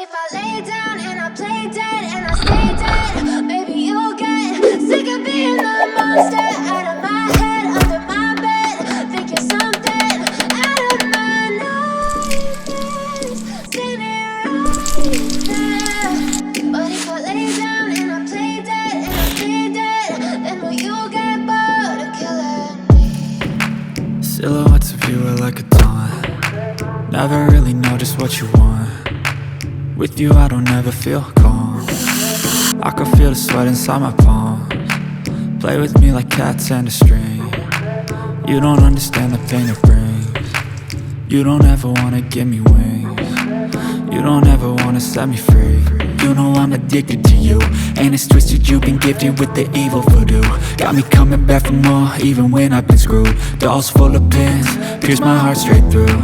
if I lay down and I play dead and I stay dead, baby, you'll get sick of being the monster out of my head, under my bed, thinking something out of my nightmares, standing right there. But if I lay down and I play dead and I stay dead, then will you get bored of killing me? Silhouettes of you are like a taunt. Never really know just what you want. With you I don't ever feel calm. I can feel the sweat inside my palms. Play with me like cats and a string. You don't understand the pain it brings. You don't ever wanna give me wings. You don't ever wanna set me free. You know I'm addicted to you, and it's twisted, you've been gifted with the evil voodoo. Got me coming back for more, even when I've been screwed. Dolls full of pins, pierce my heart straight through.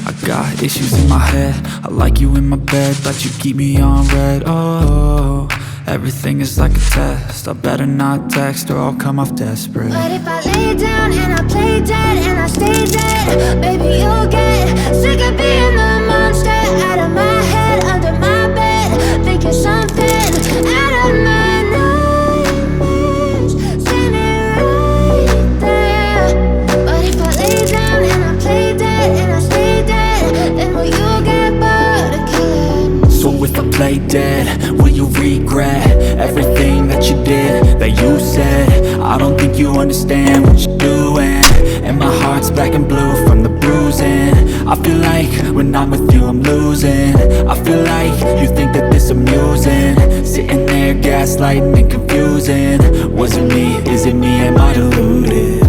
I got issues in my head, I like you in my bed, but you keep me on red. Oh, everything is like a test, I better not text or I'll come off desperate. But if I lay down and I play dead and I stay dead, baby, you'll get sick of being the monster out of my head, under my bed, thinking something out of my nightmares, standing right there. But if I lay down and I play dead and I stay dead, then will you get bored of killing me? So if I play dead, will you regret everything that you did, that you said? I don't think you understand what you're doing, and my heart's black and blue from the bruising. I feel like when I'm with you I'm losing. I feel like you think that this amusing, sitting there gaslighting and confusing. Was it me? Is it me? Am I deluded?